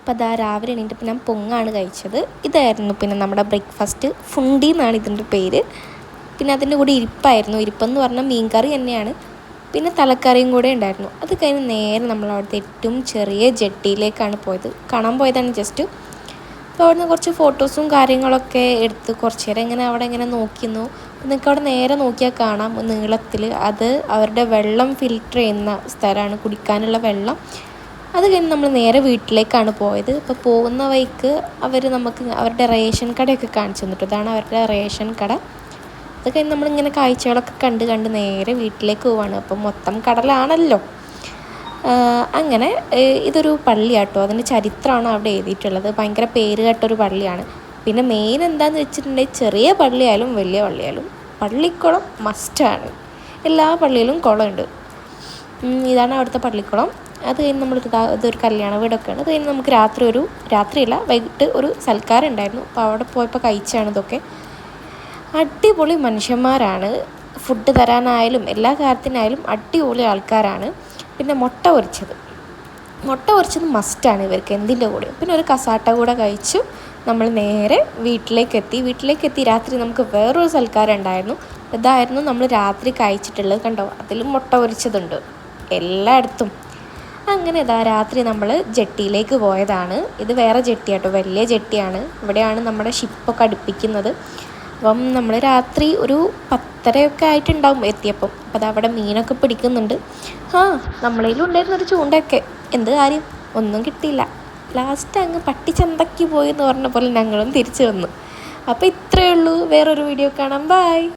അപ്പോൾ അതാ രാവിലെ എണീറ്റപ്പോൾ ഞാൻ പൊങ്ങാണ് കഴിച്ചത്. ഇതായിരുന്നു പിന്നെ നമ്മുടെ ബ്രേക്ക്ഫാസ്റ്റ്. ഫുണ്ടി എന്നാണ് ഇതിൻ്റെ പേര്. പിന്നെ അതിൻ്റെ കൂടെ ഇരിപ്പായിരുന്നു. ഇരിപ്പെന്ന് പറഞ്ഞാൽ മീൻകറി തന്നെയാണ്. പിന്നെ തലക്കറിയും കൂടെ ഉണ്ടായിരുന്നു. അത് കഴിഞ്ഞ് നേരെ നമ്മൾ അവിടുത്തെ ഏറ്റവും ചെറിയ ജെട്ടിയിലേക്കാണ് പോയത്. കാണാൻ പോയതാണ് ജസ്റ്റ്. അപ്പോൾ അവിടുന്ന് കുറച്ച് ഫോട്ടോസും കാര്യങ്ങളൊക്കെ എടുത്ത് കുറച്ച് നേരം ഇങ്ങനെ അവിടെ ഇങ്ങനെ നോക്കിയിരുന്നു. നിങ്ങൾക്ക് അവിടെ നേരെ നോക്കിയാൽ കാണാം നീളത്തിൽ അത് അവരുടെ വെള്ളം ഫിൽറ്റർ ചെയ്യുന്ന സ്ഥലമാണ്, കുടിക്കാനുള്ള വെള്ളം. അത് കഴിഞ്ഞ് നമ്മൾ നേരെ വീട്ടിലേക്കാണ് പോയത്. അപ്പോൾ പോകുന്ന വഴിക്ക് അവർ നമുക്ക് അവരുടെ റേഷൻ കടയൊക്കെ കാണിച്ചു തന്നിട്ട്, ഇതാണ് അവരുടെ റേഷൻ കട. അത് കഴിഞ്ഞ് നമ്മളിങ്ങനെ കാഴ്ചകളൊക്കെ കണ്ട് നേരെ വീട്ടിലേക്ക് പോവാണ്. അപ്പം മൊത്തം കടലാണല്ലോ. അങ്ങനെ ഇതൊരു പള്ളിയാട്ടോ, അതിൻ്റെ ചരിത്രമാണ് അവിടെ എഴുതിയിട്ടുള്ളത്. ഭയങ്കര പേര് കേട്ടൊരു പള്ളിയാണ്. പിന്നെ മെയിൻ എന്താണെന്ന് വെച്ചിട്ടുണ്ടെങ്കിൽ ചെറിയ പള്ളിയായാലും വലിയ പള്ളിയായാലും പള്ളിക്കുളം മസ്റ്റാണ്. എല്ലാ പള്ളിയിലും കുളമുണ്ട്. ഇതാണ് അവിടുത്തെ പള്ളിക്കുളം. അത് കഴിഞ്ഞ് നമ്മൾ ഇതൊരു കല്യാണ വീടൊക്കെയാണ്. അത് കഴിഞ്ഞ് നമുക്ക് രാത്രിയല്ല വൈകിട്ട് ഒരു സൽക്കാരം ഉണ്ടായിരുന്നു. അപ്പോൾ അവിടെ പോയപ്പോൾ കഴിച്ചാണ് ഇതൊക്കെ. അടിപൊളി മനുഷ്യന്മാരാണ്. ഫുഡ് തരാനായാലും എല്ലാ കാര്യത്തിനായാലും അടിപൊളി ആൾക്കാരാണ്. പിന്നെ മുട്ട പൊരിച്ചത് മസ്റ്റാണ് ഇവർക്ക് എന്തിൻ്റെ കൂടെ. പിന്നെ ഒരു കസാട്ട കൂടെ കഴിച്ചു നമ്മൾ നേരെ വീട്ടിലേക്കെത്തി. രാത്രി നമുക്ക് വേറൊരു സൽക്കാരം ഉണ്ടായിരുന്നു. ഇതായിരുന്നു നമ്മൾ രാത്രി കഴിച്ചിട്ടുള്ളത്. കണ്ടോ, അതിലും മുട്ട പൊരിച്ചതുണ്ട് എല്ലായിടത്തും. അങ്ങനെ രാത്രി നമ്മൾ ജെട്ടിയിലേക്ക് പോയതാണ്. ഇത് വേറെ ജെട്ടിയാട്ടോ, വലിയ ജെട്ടിയാണ്. ഇവിടെയാണ് നമ്മുടെ ഷിപ്പൊക്കെ അടുപ്പിക്കുന്നത്. അപ്പം നമ്മൾ രാത്രി ഒരു 10:30 ആയിട്ടുണ്ടാവും എത്തിയപ്പം. അപ്പം അതവിടെ മീനൊക്കെ പിടിക്കുന്നുണ്ട്. നമ്മളേലും ഉണ്ടായിരുന്നൊരു ചൂണ്ടയൊക്കെ. എന്ത് കാര്യം, ഒന്നും കിട്ടിയില്ല. ലാസ്റ്റ് അങ്ങ് പട്ടിച്ചന്തയ്ക്ക് പോയി എന്ന് പറഞ്ഞ പോലെ ഞങ്ങളും തിരിച്ചു വന്നു. അപ്പോൾ ഇത്രയേ ഉള്ളൂ. വേറൊരു വീഡിയോ കാണാം. ബൈ.